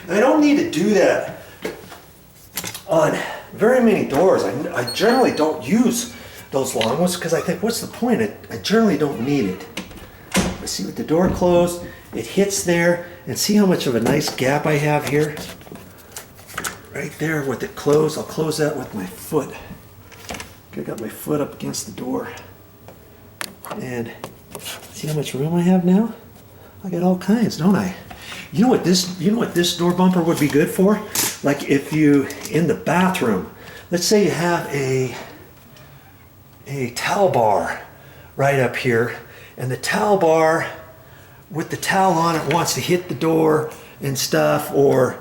I don't need to do that on very many doors. I generally don't use those long ones because I think, what's the point? I generally don't need it. I see with the door closed, it hits there, and see how much of a nice gap I have here? Right there with it closed. I'll close that with my foot. I got my foot up against the door. And see how much room I have now? I got all kinds, don't I? You know what this door bumper would be good for? Like if you, in the bathroom, let's say you have a towel bar right up here, and the towel bar with the towel on it wants to hit the door and stuff, or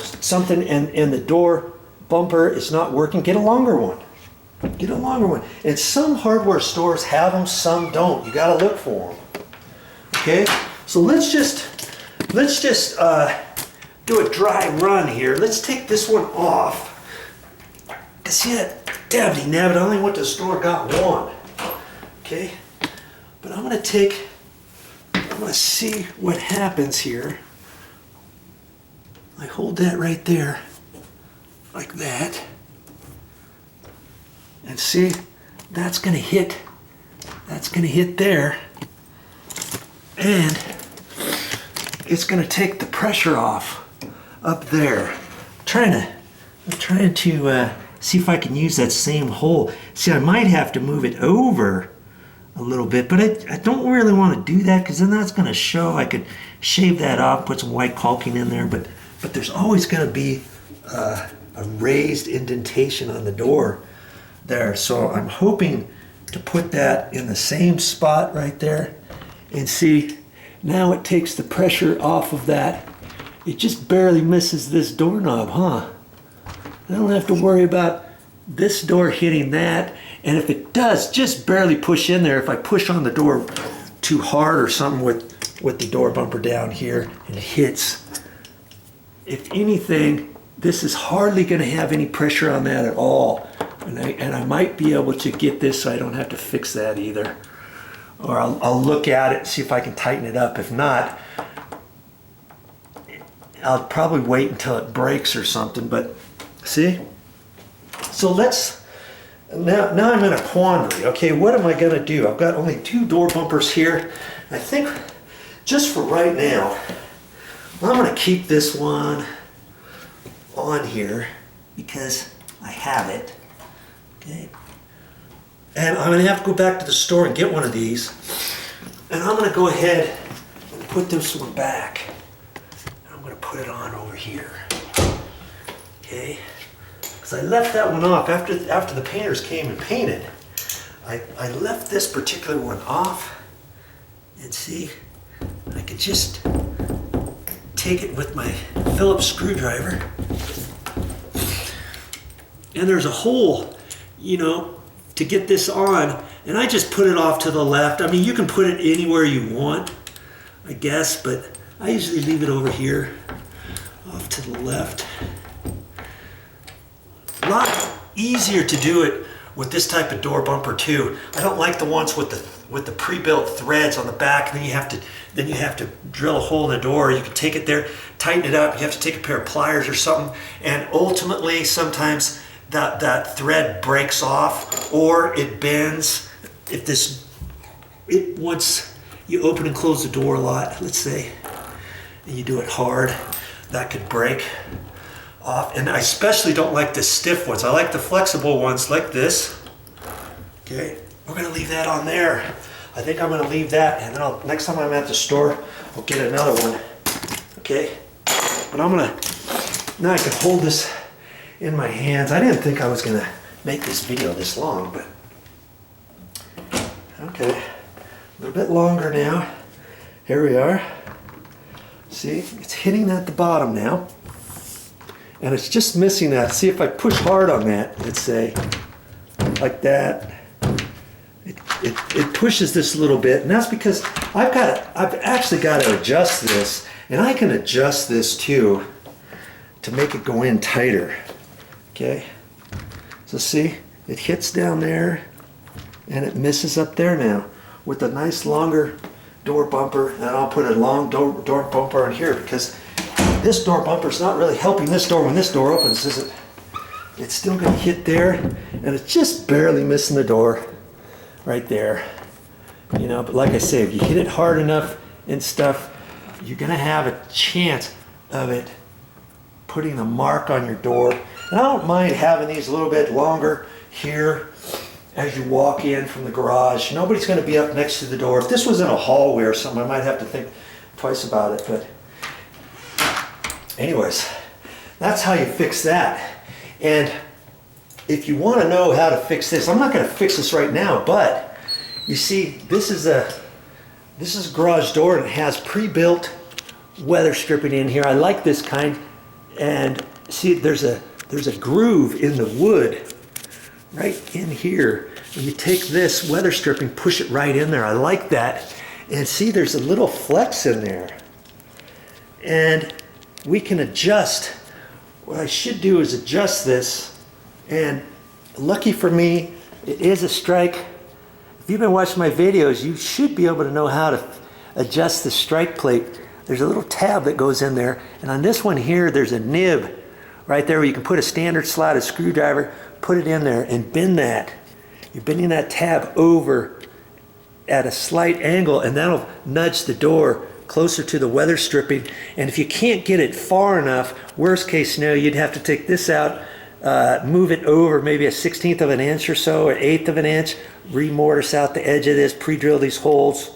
something, and the door bumper is not working, get a longer one. Get a longer one. And some hardware stores have them, some don't. You gotta look for them. Okay, so let's just do a dry run here. Let's take this one off. See that dabbity nabbit, I only went to the store, got one. Okay, but I'm gonna see what happens here. I hold that right there, like that. And see, that's gonna hit there. And it's gonna take the pressure off up there. I'm trying to see if I can use that same hole. See, I might have to move it over a little bit, but I don't really want to do that because then that's going to show. I could shave that off, put some white caulking in there, but there's always going to be a raised indentation on the door there. So I'm hoping to put that in the same spot right there, and see, now it takes the pressure off of that. It just barely misses this doorknob, huh? I don't have to worry about this door hitting that, and if it does, just barely push in there. If I push on the door too hard or something with the door bumper down here, and it hits, if anything, this is hardly going to have any pressure on that at all. And I might be able to get this so I don't have to fix that either. Or I'll look at it and see if I can tighten it up. If not, I'll probably wait until it breaks or something, but see? So now I'm in a quandary. Okay, what am I gonna do? I've got only 2 door bumpers here. I think just for right now, I'm gonna keep this one on here because I have it. Okay. And I'm gonna have to go back to the store and get one of these. And I'm gonna go ahead and put this one back. I'm gonna put it on over here. Okay. Because I left that one off after the painters came and painted. I left this particular one off, and see, I could just take it with my Phillips screwdriver, and there's a hole, you know, to get this on, and I just put it off to the left. I mean, you can put it anywhere you want, I guess, but I usually leave it over here, off to the left. A lot easier to do it with this type of door bumper too. I don't like the ones with the pre-built threads on the back, and then you have to drill a hole in the door. You can take it there, tighten it up. You have to take a pair of pliers or something, and ultimately sometimes that thread breaks off or it bends. Once you open and close the door a lot, let's say, and you do it hard, that could break off. And I especially don't like the stiff ones. I like the flexible ones like this. Okay, we're gonna leave that on there. I think I'm gonna leave that, and then next time I'm at the store, I'll get another one. Okay, but now I can hold this in my hands. I didn't think I was gonna make this video this long, but okay, a little bit longer now. Here we are. See, it's hitting at the bottom now. And it's just missing that. See, if I push hard on that, let's say, like that, it pushes this a little bit, and that's because I've actually got to adjust this, and I can adjust this too to make it go in tighter. Okay, so see, it hits down there, and it misses up there now with a nice longer door bumper, and I'll put a long door bumper on here because this door bumper's not really helping this door when this door opens, is it? It's still going to hit there, and it's just barely missing the door right there. You know, but like I say, if you hit it hard enough and stuff, you're going to have a chance of it putting a mark on your door. And I don't mind having these a little bit longer here as you walk in from the garage. Nobody's going to be up next to the door. If this was in a hallway or something, I might have to think twice about it. But anyways, that's how you fix that. And if you want to know how to fix this, I'm not going to fix this right now, but you see, this is a garage door, and it has pre-built weather stripping in here. I like this kind. And see, there's a groove in the wood right in here. And you take this weather stripping, push it right in there. I like that. And see, there's a little flex in there. And we can adjust. What I should do is adjust this. And lucky for me, it is a strike. If you've been watching my videos, you should be able to know how to adjust the strike plate. There's a little tab that goes in there, and on this one here, there's a nib right there where you can put a standard slotted screwdriver, put it in there, and bend that. You're bending that tab over at a slight angle, and that'll nudge the door closer to the weather stripping. And if you can't get it far enough, worst case scenario, you'd have to take this out, move it over maybe a 1/16 of an inch or so, or 1/8 of an inch, remortise out the edge of this, pre-drill these holes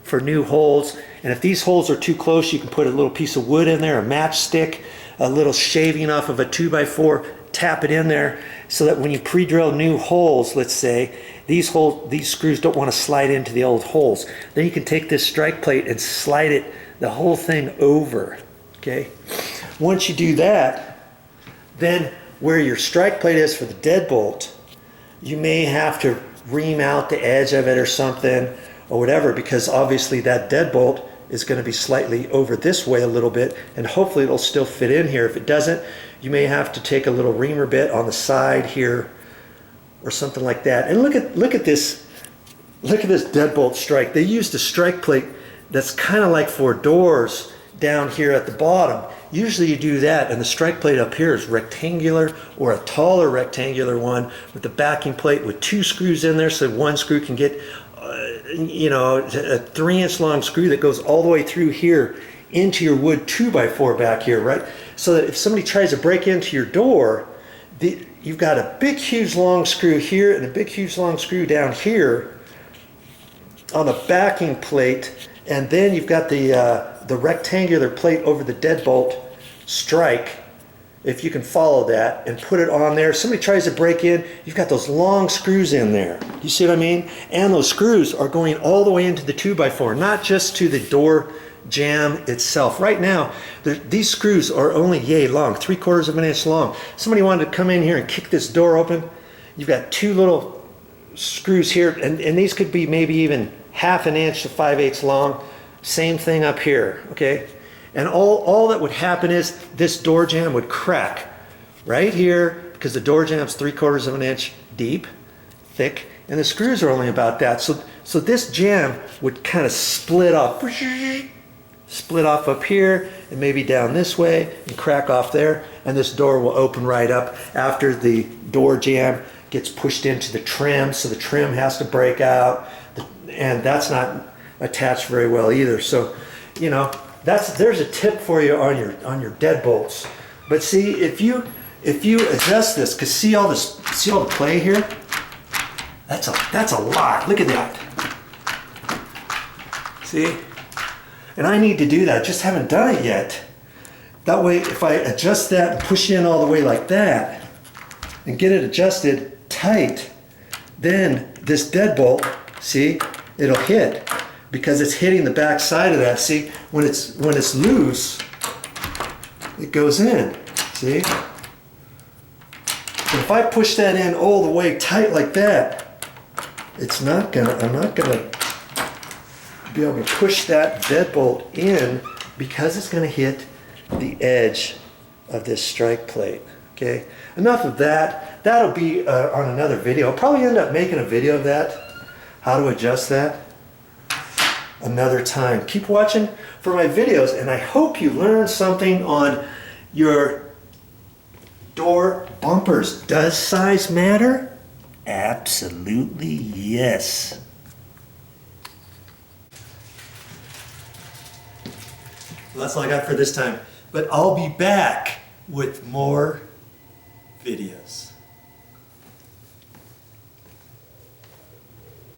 for new holes. And if these holes are too close, you can put a little piece of wood in there, a matchstick, a little shaving off of a 2x4, tap it in there so that when you pre-drill new holes, let's say, these screws don't want to slide into the old holes. Then you can take this strike plate and slide it, the whole thing over, okay? Once you do that, then where your strike plate is for the deadbolt, you may have to ream out the edge of it or something, or whatever, because obviously that deadbolt is going to be slightly over this way a little bit, and hopefully it'll still fit in here. If it doesn't, you may have to take a little reamer bit on the side here or something like that. And look at this deadbolt strike. They used a strike plate that's kind of like for doors down here at the bottom. Usually you do that, and the strike plate up here is rectangular, or a taller rectangular one with the backing plate with 2 screws in there, so one screw can get you know, a 3-inch long screw that goes all the way through here into your wood 2x4 back here, right? So that if somebody tries to break into your door, you've got a big, huge, long screw here and a big, huge, long screw down here on the backing plate, and then you've got the rectangular plate over the deadbolt strike. If you can follow that and put it on there, somebody tries to break in, you've got those long screws in there. You see what I mean? And those screws are going all the way into the 2x4, not just to the door jamb itself. Right now, these screws are only yay long, 3/4 of an inch long. Somebody wanted to come in here and kick this door open. You've got 2 little screws here, and these could be maybe even 1/2 inch to 5/8 long. Same thing up here, okay? And all that would happen is this door jamb would crack right here, because the door jamb's 3/4 of an inch deep, thick, and the screws are only about that. So this jamb would kind of split off up here and maybe down this way and crack off there, and this door will open right up after the door jamb gets pushed into the trim, so the trim has to break out, and that's not attached very well either. So, you know, there's a tip for you on your deadbolts. But see, if you adjust this, cause see all the play here? That's a lot. Look at that. See? And I need to do that. Just haven't done it yet. That way, if I adjust that and push in all the way like that and get it adjusted tight, then this deadbolt, see, it'll hit, because it's hitting the back side of that. See, when it's loose, it goes in. See? And if I push that in all the way tight like that, I'm not gonna be able to push that deadbolt in, because it's gonna hit the edge of this strike plate. Okay, enough of that. That'll be on another video. I'll probably end up making a video of that, how to adjust that. another time. Keep watching for my videos, and I hope you learned something on your door bumpers. Does size matter? Absolutely yes. Well, that's all I got for this time, but I'll be back with more videos.